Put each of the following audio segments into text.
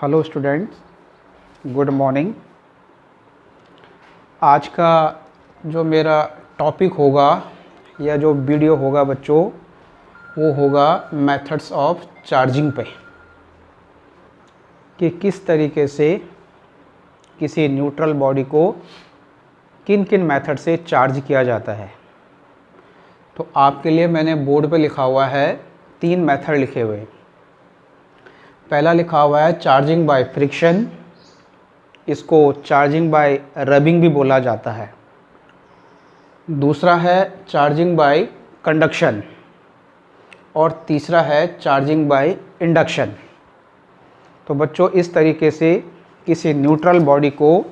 Hello students, good morning. आज का जो मेरा टॉपिक होगा या जो वीडियो होगा बच्चों, वो होगा मेथड्स ऑफ चार्जिंग पे, कि किस तरीके से किसी न्यूट्रल बॉडी को किन किन मेथड से चार्ज किया जाता है। तो आपके लिए मैंने बोर्ड पे लिखा हुआ है 3 मेथड लिखे हुए। पहला लिखा हुआ है चार्जिंग बाय फ्रिक्शन, इसको चार्जिंग बाय रबिंग भी बोला जाता है। दूसरा है चार्जिंग बाय कंडक्शन और तीसरा है चार्जिंग बाय इंडक्शन। तो बच्चों, इस तरीके से किसी न्यूट्रल बॉडी को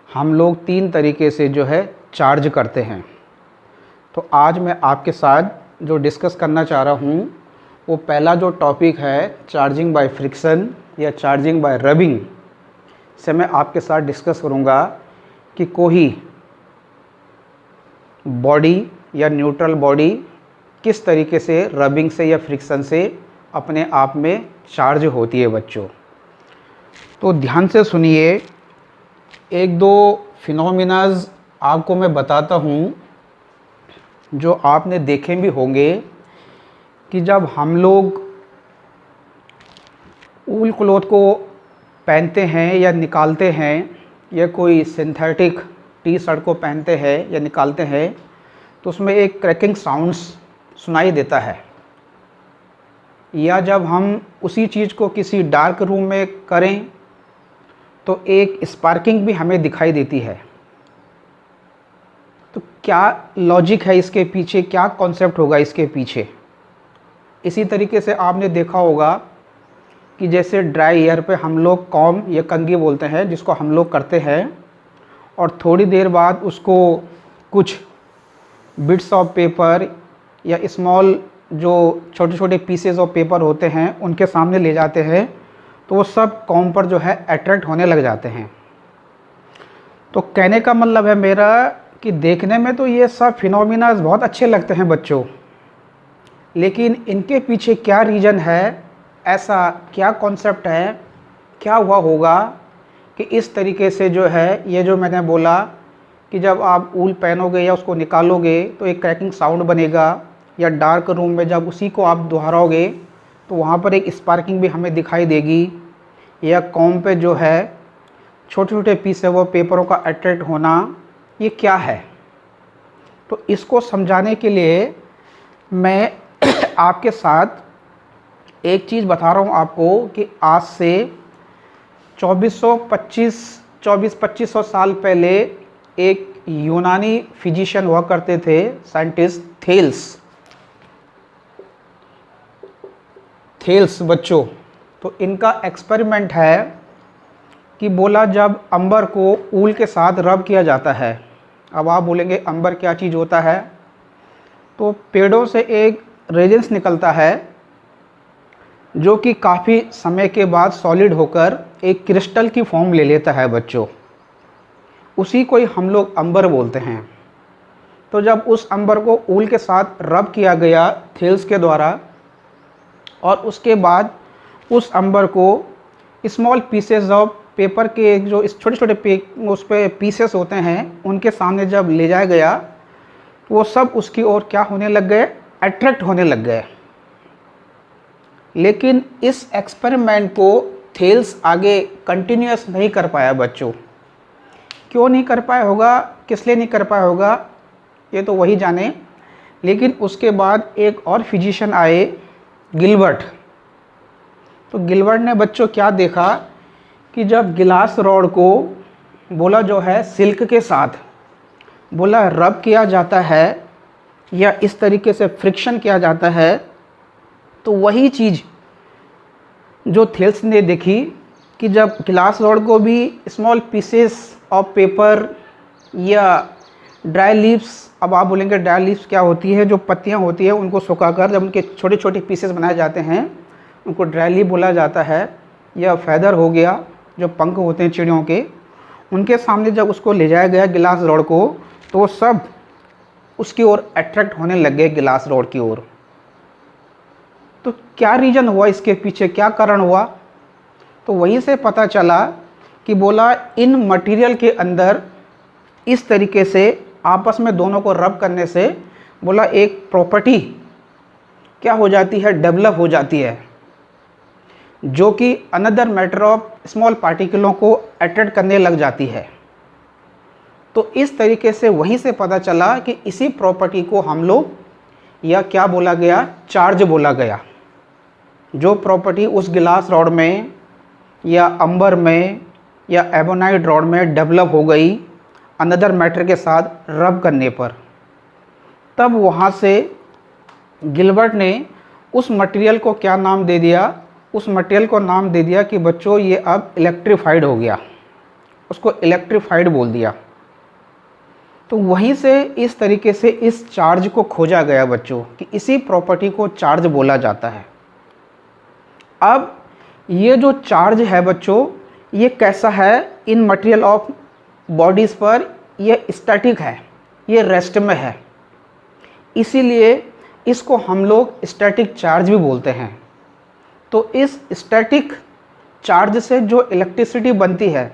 हम लोग 3 तरीके से जो है चार्ज करते हैं। तो आज मैं आपके साथ जो डिस्कस करना चाह रहा हूँ वो पहला जो टॉपिक है चार्जिंग बाय फ्रिक्शन या चार्जिंग बाय रबिंग से मैं आपके साथ डिस्कस करूँगा कि कोई बॉडी या न्यूट्रल बॉडी किस तरीके से रबिंग से या फ्रिक्शन से अपने आप में चार्ज होती है बच्चों। तो ध्यान से सुनिए, 1-2 फिनोमिनाज आपको मैं बताता हूँ जो आपने देखे भी होंगे कि जब हम लोग ऊल क्लॉथ को पहनते हैं या निकालते हैं या कोई सिंथेटिक टी शर्ट को पहनते हैं या निकालते हैं तो उसमें एक क्रैकिंग साउंड्स सुनाई देता है। या जब हम उसी चीज़ को किसी डार्क रूम में करें तो एक स्पार्किंग भी हमें दिखाई देती है। तो क्या लॉजिक है इसके पीछे, क्या कॉन्सेप्ट होगा इसके पीछे। इसी तरीके से आपने देखा होगा कि जैसे ड्राई एयर पे हम लोग कॉम या कंघी बोलते हैं जिसको हम लोग करते हैं और थोड़ी देर बाद उसको कुछ बिट्स ऑफ पेपर या स्मॉल जो छोटे छोटे पीसेस ऑफ पेपर होते हैं उनके सामने ले जाते हैं तो वो सब कॉम पर जो है अट्रैक्ट होने लग जाते हैं। तो कहने का मतलब है मेरा कि देखने में तो ये सब फिनोमिना बहुत अच्छे लगते हैं बच्चों, लेकिन इनके पीछे क्या रीज़न है, ऐसा क्या कॉन्सेप्ट है, क्या हुआ होगा कि इस तरीके से जो है ये जो मैंने बोला कि जब आप ऊल पहनोगे या उसको निकालोगे तो एक क्रैकिंग साउंड बनेगा, या डार्क रूम में जब उसी को आप दोहराओगे तो वहाँ पर एक स्पार्किंग भी हमें दिखाई देगी, या कॉम पे जो है छोटे छोटे पीस है वो पेपरों का अट्रैक्ट होना, ये क्या है। तो इसको समझाने के लिए मैं आपके साथ एक चीज़ बता रहा हूँ आपको कि आज से 2400-2500 साल पहले एक यूनानी फिजिशियन हुआ करते थे, साइंटिस्ट थेल्स बच्चों। तो इनका एक्सपेरिमेंट है कि बोला जब अंबर को ऊल के साथ रब किया जाता है। अब आप बोलेंगे अंबर क्या चीज़ होता है। तो पेड़ों से एक रेजिन्स निकलता है जो कि काफ़ी समय के बाद सॉलिड होकर एक क्रिस्टल की फॉर्म ले लेता है बच्चों। उसी को ही हम लोग अंबर बोलते हैं। तो जब उस अंबर को ऊल के साथ रब किया गया थेल्स के द्वारा और उसके बाद उस अंबर को स्मॉल पीसेस ऑफ पेपर के जो छोटे छोटे उस पर पीसेस होते हैं उनके सामने जब ले जाया गया तो वो सब उसकी ओर क्या होने लग गए, अट्रैक्ट होने लग गए। लेकिन इस एक्सपेरिमेंट को थेल्स आगे कंटिन्यूअस नहीं कर पाया बच्चों। क्यों नहीं कर पाया होगा, किस लिए नहीं कर पाया होगा, ये तो वही जाने। लेकिन उसके बाद एक और फिजिशियन आए, गिलबर्ट। तो गिलबर्ट ने बच्चों क्या देखा कि जब गिलास रॉड को बोला जो है सिल्क के साथ बोला रब किया जाता है या इस तरीके से फ्रिक्शन किया जाता है, तो वही चीज़ जो थेल्स ने देखी कि जब ग्लास रॉड को भी स्मॉल पीसेस ऑफ पेपर या ड्राई लीव्स, अब आप बोलेंगे ड्राई लीव्स क्या होती है, जो पत्तियां होती है उनको सुखाकर जब उनके छोटे छोटे पीसेस बनाए जाते हैं उनको ड्राई लीव बोला जाता है, या फैदर हो गया जो पंख होते हैं चिड़ियों के, उनके सामने जब उसको ले जाया गया गिलास रॉड को तो वो सब उसकी ओर अट्रैक्ट होने लग गए गिलास रॉड की ओर। तो क्या रीज़न हुआ इसके पीछे, क्या कारण हुआ। तो वहीं से पता चला कि बोला इन मटेरियल के अंदर इस तरीके से आपस में दोनों को रब करने से बोला एक प्रॉपर्टी क्या हो जाती है, डेवलप हो जाती है, जो कि अनदर मैटर ऑफ स्मॉल पार्टिकलों को अट्रैक्ट करने लग जाती है। तो इस तरीके से वहीं से पता चला कि इसी प्रॉपर्टी को हम लोग या क्या बोला गया, चार्ज बोला गया। जो प्रॉपर्टी उस गिलास रॉड में या अंबर में या एबोनाइट रॉड में डेवलप हो गई अनदर मैटर के साथ रब करने पर, तब वहाँ से गिलबर्ट ने उस मटेरियल को क्या नाम दे दिया, उस मटेरियल को नाम दे दिया कि बच्चों ये अब इलेक्ट्रीफाइड हो गया, उसको इलेक्ट्रीफाइड बोल दिया। तो वहीं से इस तरीके से इस चार्ज को खोजा गया बच्चों कि इसी प्रॉपर्टी को चार्ज बोला जाता है। अब ये जो चार्ज है बच्चों, ये कैसा है, इन मटेरियल ऑफ बॉडीज़ पर ये स्टैटिक है, ये रेस्ट में है, इसीलिए इसको हम लोग स्टैटिक चार्ज भी बोलते हैं। तो इस स्टैटिक चार्ज से जो इलेक्ट्रिसिटी बनती है,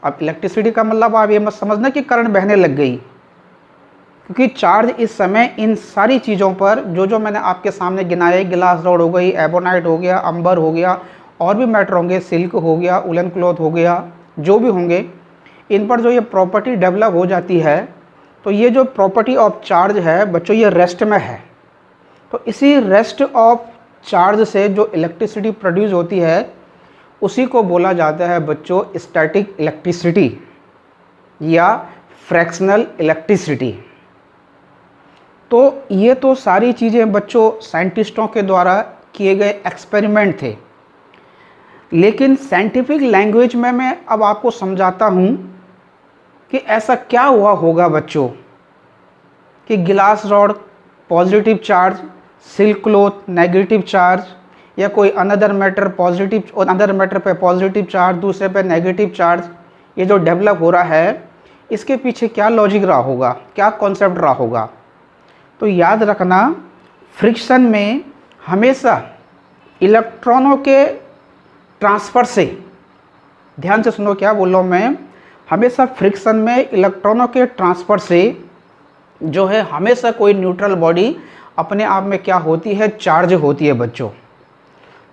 अब इलेक्ट्रिसिटी का मतलब आप ये मत समझना कि करंट बहने लग गई, क्योंकि चार्ज इस समय इन सारी चीज़ों पर जो मैंने आपके सामने गिनाए, गिलास रॉड हो गई, एबोनाइट हो गया, अंबर हो गया, और भी मैटर होंगे, सिल्क हो गया, उलन क्लॉथ हो गया, जो भी होंगे, इन पर जो ये प्रॉपर्टी डेवलप हो जाती है, तो ये जो प्रॉपर्टी ऑफ चार्ज है बच्चों, ये रेस्ट में है। तो इसी रेस्ट ऑफ चार्ज से जो इलेक्ट्रिसिटी प्रोड्यूस होती है उसी को बोला जाता है बच्चों स्टैटिक इलेक्ट्रिसिटी या फ्रैक्शनल इलेक्ट्रिसिटी। तो ये तो सारी चीज़ें बच्चों साइंटिस्टों के द्वारा किए गए एक्सपेरिमेंट थे, लेकिन साइंटिफिक लैंग्वेज में मैं अब आपको समझाता हूँ कि ऐसा क्या हुआ होगा बच्चों कि गिलास rod positive charge, silk cloth negative charge, या कोई अनदर मैटर पॉजिटिव और अनदर मैटर पे पॉजिटिव चार्ज, दूसरे पे नेगेटिव चार्ज, ये जो डेवलप हो रहा है, इसके पीछे क्या लॉजिक रहा होगा, क्या कॉन्सेप्ट रहा होगा। तो याद रखना, फ्रिक्शन में हमेशा इलेक्ट्रॉनों के ट्रांसफ़र से, ध्यान से सुनो क्या बोल रहा हूँ मैं, हमेशा फ्रिक्शन में इलेक्ट्रॉनों के ट्रांसफ़र से जो है हमेशा कोई न्यूट्रल बॉडी अपने आप में क्या होती है, चार्ज होती है बच्चों।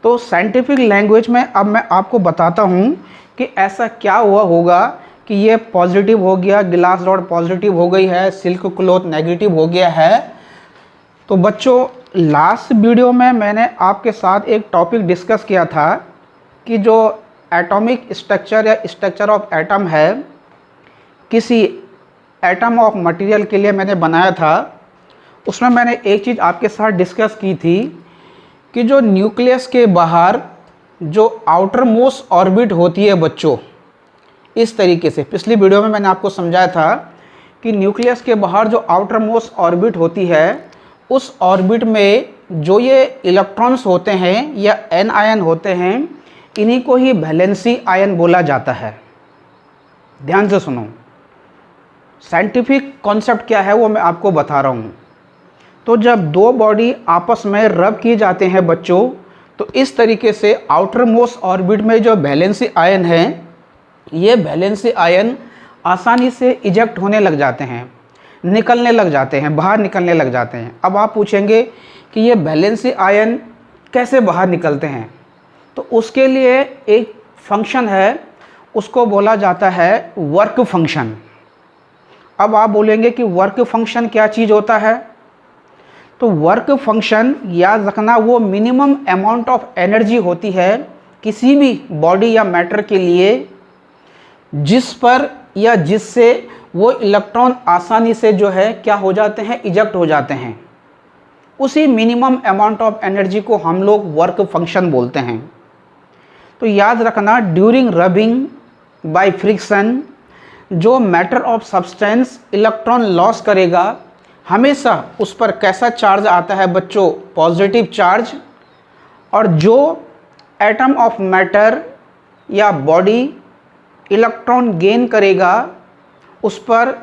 तो साइंटिफिक लैंग्वेज में अब मैं आपको बताता हूँ कि ऐसा क्या हुआ होगा कि ये पॉजिटिव हो गया, गिलास रॉड पॉजिटिव हो गई है, सिल्क क्लॉथ नेगेटिव हो गया है। तो बच्चों लास्ट वीडियो में मैंने आपके साथ एक टॉपिक डिस्कस किया था कि जो एटॉमिक स्ट्रक्चर या स्ट्रक्चर ऑफ एटम है, किसी एटम ऑफ मटेरियल के लिए मैंने बनाया था। उसमें मैंने एक चीज़ आपके साथ डिस्कस की थी कि जो न्यूक्लियस के बाहर जो आउटर मोस्ट ऑर्बिट होती है बच्चों, इस तरीके से पिछली वीडियो में मैंने आपको समझाया था कि न्यूक्लियस के बाहर जो आउटर मोस्ट ऑर्बिट होती है, उस ऑर्बिट में जो ये इलेक्ट्रॉन्स होते हैं या एन आयन होते हैं, इन्हीं को ही वैलेंसी आयन बोला जाता है। ध्यान से सुनो, साइंटिफिक कॉन्सेप्ट क्या है वो मैं आपको बता रहा हूँ। तो जब दो बॉडी आपस में रब किए जाते हैं बच्चों, तो इस तरीके से आउटर मोस्ट ऑर्बिट में जो वैलेंसी आयन है, ये वैलेंसी आयन आसानी से इजेक्ट होने लग जाते हैं, निकलने लग जाते हैं, बाहर निकलने लग जाते हैं। अब आप पूछेंगे कि ये वैलेंसी आयन कैसे बाहर निकलते हैं, तो उसके लिए एक फंक्शन है, उसको बोला जाता है वर्क फंक्शन। अब आप बोलेंगे कि वर्क फंक्शन क्या चीज़ होता है, तो वर्क फंक्शन याद रखना वो मिनिमम अमाउंट ऑफ एनर्जी होती है किसी भी बॉडी या मैटर के लिए जिस पर या जिससे वो इलेक्ट्रॉन आसानी से जो है क्या हो जाते हैं, इजेक्ट हो जाते हैं। उसी मिनिमम अमाउंट ऑफ एनर्जी को हम लोग वर्क फंक्शन बोलते हैं। तो याद रखना, ड्यूरिंग रबिंग बाय फ्रिक्शन जो matter of substance electron loss करेगा, हमेशा उस पर कैसा चार्ज आता है बच्चों, पॉजिटिव चार्ज। और जो एटम ऑफ मैटर या बॉडी इलेक्ट्रॉन गेन करेगा, उस पर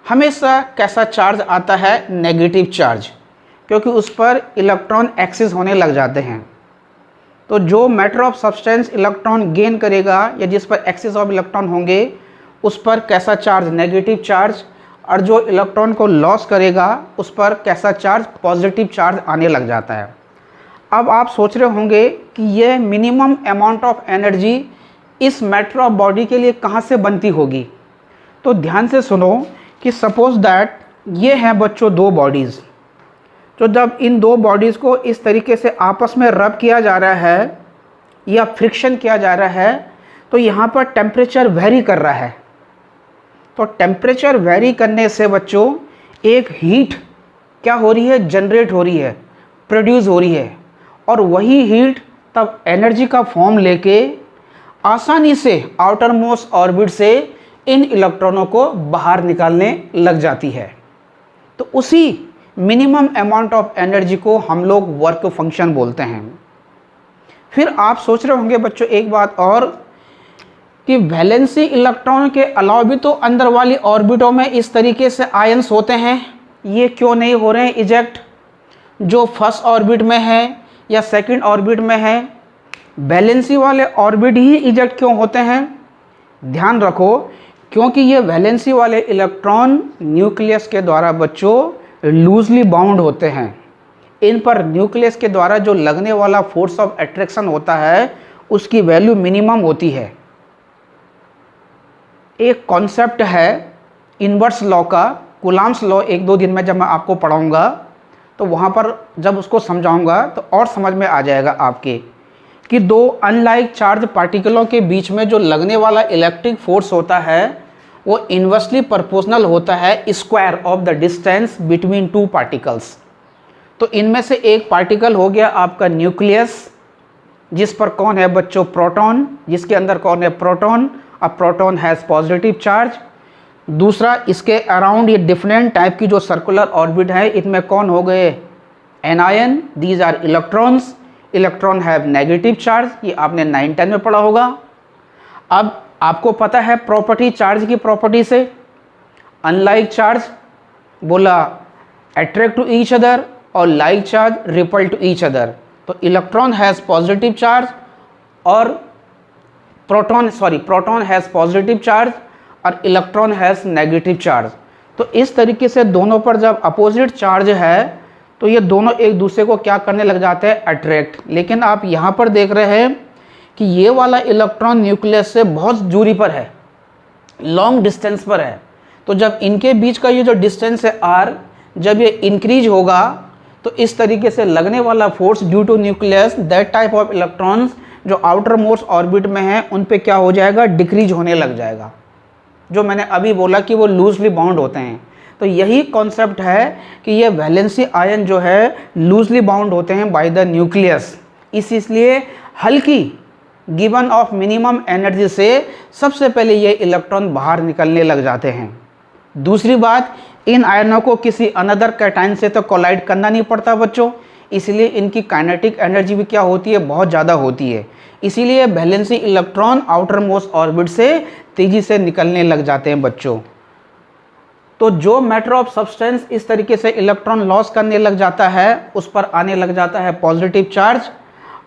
हमेशा कैसा चार्ज आता है, नेगेटिव चार्ज, क्योंकि उस पर इलेक्ट्रॉन एक्सिस होने लग जाते हैं। तो जो matter of substance electron gain करेगा या जिस पर एक्सेस ऑफ इलेक्ट्रॉन होंगे उस पर कैसा चार्ज, नेगेटिव चार्ज, और जो इलेक्ट्रॉन को लॉस करेगा उस पर कैसा चार्ज, पॉजिटिव चार्ज आने लग जाता है। अब आप सोच रहे होंगे कि ये मिनिमम अमाउंट ऑफ एनर्जी इस मैटर ऑफ बॉडी के लिए कहाँ से बनती होगी। तो ध्यान से सुनो कि सपोज दैट ये हैं बच्चों दो बॉडीज़, तो जब इन दो बॉडीज़ को इस तरीके से आपस में रब किया जा रहा है या फ्रिक्शन किया जा रहा है तो यहाँ पर टेम्परेचर वेरी कर रहा है। तो टेम्परेचर वेरी करने से बच्चों एक हीट क्या हो रही है, जनरेट हो रही है, प्रोड्यूस हो रही है, और वही हीट तब एनर्जी का फॉर्म लेके आसानी से आउटर मोस्ट ऑर्बिट से इन इलेक्ट्रॉनों को बाहर निकालने लग जाती है। तो उसी मिनिमम अमाउंट ऑफ एनर्जी को हम लोग वर्क फंक्शन बोलते हैं। फिर आप सोच रहे होंगे बच्चों एक बात और कि वैलेंसी इलेक्ट्रॉन के अलावा भी तो अंदर वाली ऑर्बिटों में इस तरीके से आयंस होते हैं, ये क्यों नहीं हो रहे हैं इजेक्ट? जो फर्स्ट ऑर्बिट में है या सेकंड ऑर्बिट में है, वैलेंसी वाले ऑर्बिट ही इजेक्ट क्यों होते हैं? ध्यान रखो, क्योंकि ये वैलेंसी वाले इलेक्ट्रॉन न्यूक्लियस के द्वारा बच्चों लूजली बाउंड होते हैं। इन पर न्यूक्लियस के द्वारा जो लगने वाला फोर्स ऑफ अट्रैक्शन होता है उसकी वैल्यू मिनिमम होती है। एक कॉन्सेप्ट है इनवर्स लॉ का, कूलॉम्स लॉ, एक दो दिन में जब मैं आपको पढ़ाऊंगा तो वहाँ पर जब उसको समझाऊंगा तो और समझ में आ जाएगा आपके कि दो अनलाइक चार्ज पार्टिकलों के बीच में जो लगने वाला इलेक्ट्रिक फोर्स होता है वो इन्वर्सली प्रोपोर्शनल होता है square of the distance between two particles. तो इनमें से एक पार्टिकल हो गया आपका न्यूक्लियस, जिस पर कौन है बच्चों, प्रोटॉन, जिसके अंदर कौन है, प्रोटॉन। अब प्रोटॉन हैज़ पॉजिटिव चार्ज। दूसरा इसके अराउंड ये डिफरेंट टाइप की जो सर्कुलर ऑर्बिट है, इनमें कौन हो गए, anion, these are electrons. Electron have negative charge, ये आपने 9-10 में पढ़ा होगा। अब आपको पता है प्रॉपर्टी चार्ज की प्रॉपर्टी से, अनलाइक चार्ज बोला अट्रैक्ट टू ईच अदर और like charge repel to each other. तो इलेक्ट्रॉन हैज़ पॉजिटिव चार्ज और प्रोटॉन हैज़ पॉजिटिव चार्ज और इलेक्ट्रॉन हैज़ नेगेटिव चार्ज। तो इस तरीके से दोनों पर जब अपोजिट चार्ज है तो ये दोनों एक दूसरे को क्या करने लग जाते हैं, अट्रैक्ट। लेकिन आप यहाँ पर देख रहे हैं कि ये वाला इलेक्ट्रॉन न्यूक्लियस से बहुत दूरी पर है, लॉन्ग डिस्टेंस पर है। तो जब इनके बीच का ये जो डिस्टेंस है आर, जब ये इंक्रीज होगा तो इस तरीके से लगने वाला force due to nucleus, that type of electrons जो आउटर मोस्ट ऑर्बिट में हैं उन पे क्या हो जाएगा, डिक्रीज होने लग जाएगा। जो मैंने अभी बोला कि वो लूजली बाउंड होते हैं। तो यही कॉन्सेप्ट है कि ये वैलेंसी आयन जो है लूजली बाउंड होते हैं बाय द न्यूक्लियस। इसलिए हल्की गिवन ऑफ मिनिमम एनर्जी से सबसे पहले ये इलेक्ट्रॉन बाहर निकलने लग जाते हैं। दूसरी बात, इन आयनों को किसी अनदर कैटायन से तो कोलाइड करना नहीं पड़ता बच्चों, इसलिए इनकी काइनेटिक एनर्जी भी क्या होती है, बहुत ज़्यादा होती है। इसीलिए valency electron outer most orbit से तेज़ी से निकलने लग जाते हैं बच्चों। तो जो मैटर ऑफ सब्सटेंस इस तरीके से इलेक्ट्रॉन लॉस करने लग जाता है उस पर आने लग जाता है पॉजिटिव चार्ज,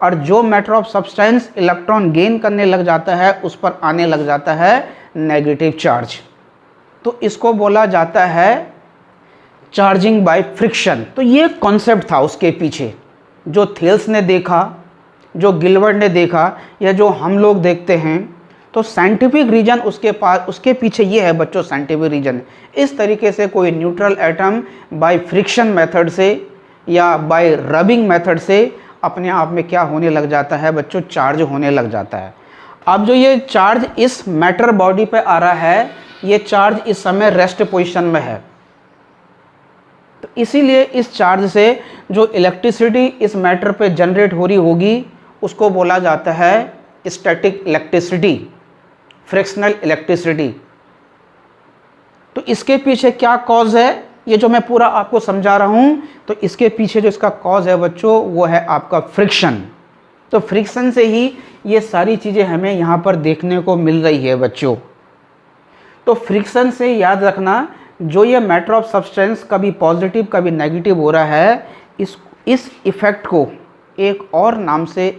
और जो matter of substance electron gain करने लग जाता है उस पर आने लग जाता है नेगेटिव चार्ज। तो इसको बोला जाता है चार्जिंग बाय फ्रिक्शन। तो ये कॉन्सेप्ट था उसके पीछे, जो थेल्स ने देखा, जो गिलबर्ट ने देखा, या जो हम लोग देखते हैं। तो साइंटिफिक रीजन उसके पीछे ये है बच्चों, साइंटिफिक रीजन इस तरीके से कोई neutral atom by friction method से या बाय रबिंग मेथड से अपने आप में क्या होने लग जाता है बच्चों, चार्ज होने लग जाता है। अब जो ये चार्ज इस मैटर बॉडी पे आ रहा है, ये चार्ज इस समय रेस्ट पोजीशन में है। तो इसीलिए इस चार्ज से जो इलेक्ट्रिसिटी इस मैटर पे जनरेट हो रही होगी उसको बोला जाता है स्टैटिक इलेक्ट्रिसिटी, फ्रिक्शनल इलेक्ट्रिसिटी। तो इसके पीछे क्या कॉज है, ये जो मैं पूरा आपको समझा रहा हूँ, तो इसके पीछे जो इसका कॉज है बच्चों वो है आपका फ्रिक्शन। तो फ्रिक्शन से ही ये सारी चीज़ें हमें यहाँ पर देखने को मिल रही है बच्चों। तो फ्रिक्शन से याद रखना, जो ये मैटर ऑफ सब्सटेंस कभी पॉजिटिव कभी नेगेटिव हो रहा है, इस इफेक्ट को एक और नाम से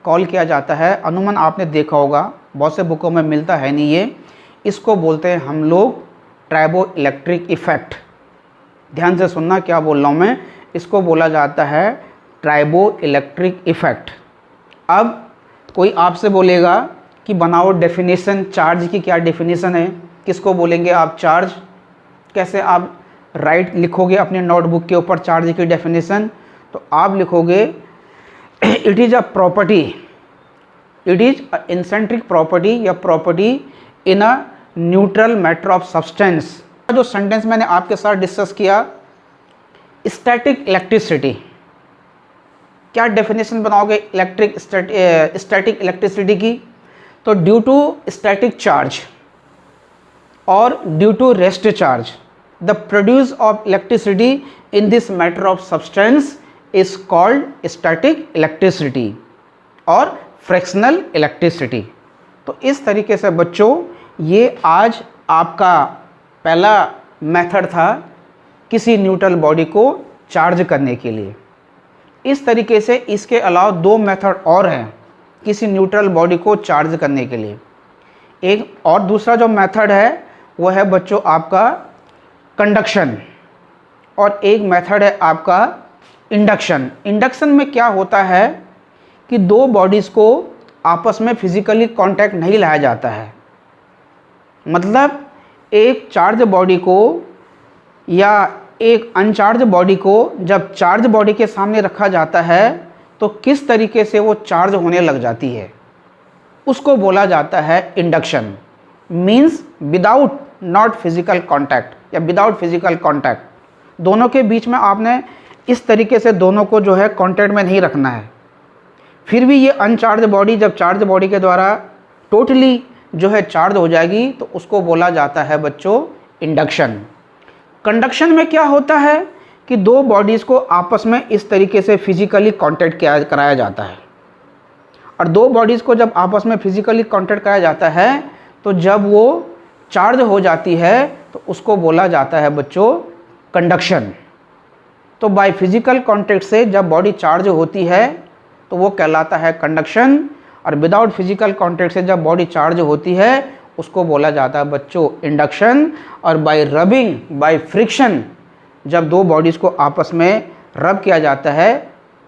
कॉल किया जाता है, अमूमन आपने देखा होगा, बहुत से बुकों में मिलता है नहीं ये, इसको बोलते हैं हम लोग ट्राइबो इलेक्ट्रिक इफ़ेक्ट। ध्यान से सुनना क्या बोल रहा हूँ मैं, इसको बोला जाता है ट्राइबो इलेक्ट्रिक इफ़ेक्ट। अब कोई आपसे बोलेगा कि बनाओ डेफिनेशन, चार्ज की क्या डेफिनेशन है, किसको बोलेंगे आप चार्ज, कैसे आप राइट लिखोगे अपने नोटबुक के ऊपर चार्ज की डेफिनेशन, तो आप लिखोगे it is a property, it is a इंसेंट्रिक प्रॉपर्टी या property in a neutral matter of substance. जो सेंटेंस मैंने आपके साथ डिस्कस किया, स्टैटिक इलेक्ट्रिसिटी, क्या डेफिनेशन बनाओगे स्टैटिक इलेक्ट्रिसिटी की, तो ड्यू टू स्टैटिक चार्ज और due to rest charge the produce of electricity in this matter of substance is called static electricity और फ्रैक्शनल इलेक्ट्रिसिटी। तो इस तरीके से बच्चों ये आज आपका पहला मेथड था किसी न्यूट्रल बॉडी को चार्ज करने के लिए। इस तरीके से इसके अलावा दो मेथड और हैं किसी न्यूट्रल बॉडी को चार्ज करने के लिए। एक और दूसरा जो मेथड है वो है बच्चों आपका कंडक्शन, और एक मेथड है आपका इंडक्शन। इंडक्शन में क्या होता है कि दो बॉडीज़ को आपस में फिजिकली कांटेक्ट नहीं लाया जाता है, मतलब एक चार्ज बॉडी को या एक अनचार्ज बॉडी को जब चार्ज बॉडी के सामने रखा जाता है तो किस तरीके से वो चार्ज होने लग जाती है, उसको बोला जाता है induction. Means without not physical contact या विदाउट फिजिकल कांटेक्ट, दोनों के बीच में आपने इस तरीके से दोनों को जो है कांटेक्ट में नहीं रखना है, फिर भी ये अनचार्ज बॉडी जब चार्ज बॉडी के द्वारा टोटली जो है चार्ज हो जाएगी तो उसको बोला जाता है बच्चों इंडक्शन। कंडक्शन में क्या होता है कि दो बॉडीज़ को आपस में इस तरीके से फिजिकली कांटेक्ट कराया जाता है, और दो बॉडीज़ को जब आपस में फिजिकली कांटेक्ट कराया जाता है तो जब वो चार्ज हो जाती है तो उसको बोला जाता है बच्चों कंडक्शन। तो बाय फिजिकल कांटेक्ट से जब बॉडी चार्ज होती है तो वो कहलाता है कंडक्शन, और विदाउट फिजिकल कांटेक्ट से जब बॉडी चार्ज होती है उसको बोला जाता है बच्चों इंडक्शन। और बाय रबिंग, बाय फ्रिक्शन, जब दो बॉडीज़ को आपस में रब किया जाता है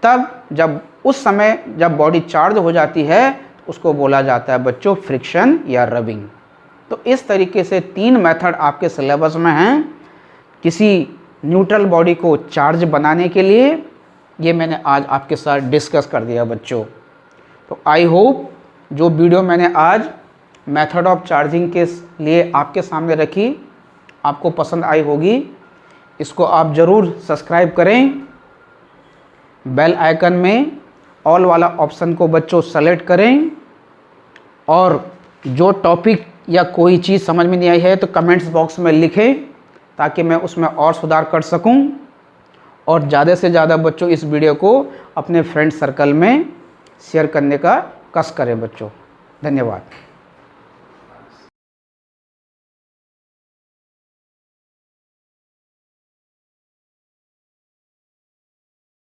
तब जब उस समय जब बॉडी चार्ज हो जाती है तो उसको बोला जाता है बच्चों फ्रिक्शन या रबिंग। तो इस तरीके से तीन मेथड आपके सिलेबस में हैं किसी न्यूट्रल बॉडी को चार्ज बनाने के लिए। ये मैंने आज आपके साथ डिस्कस कर दिया बच्चों। तो आई होप जो वीडियो मैंने आज मेथड ऑफ चार्जिंग के लिए आपके सामने रखी आपको पसंद आई होगी। इसको आप ज़रूर सब्सक्राइब करें, बेल आइकन में ऑल वाला ऑप्शन को बच्चों सेलेक्ट करें, और जो टॉपिक या कोई चीज़ समझ में नहीं आई है तो कमेंट्स बॉक्स में लिखें ताकि मैं उसमें और सुधार कर सकूं। और ज़्यादा से ज़्यादा बच्चों इस वीडियो को अपने फ्रेंड सर्कल में शेयर करने का कष्ट करें बच्चों। धन्यवाद।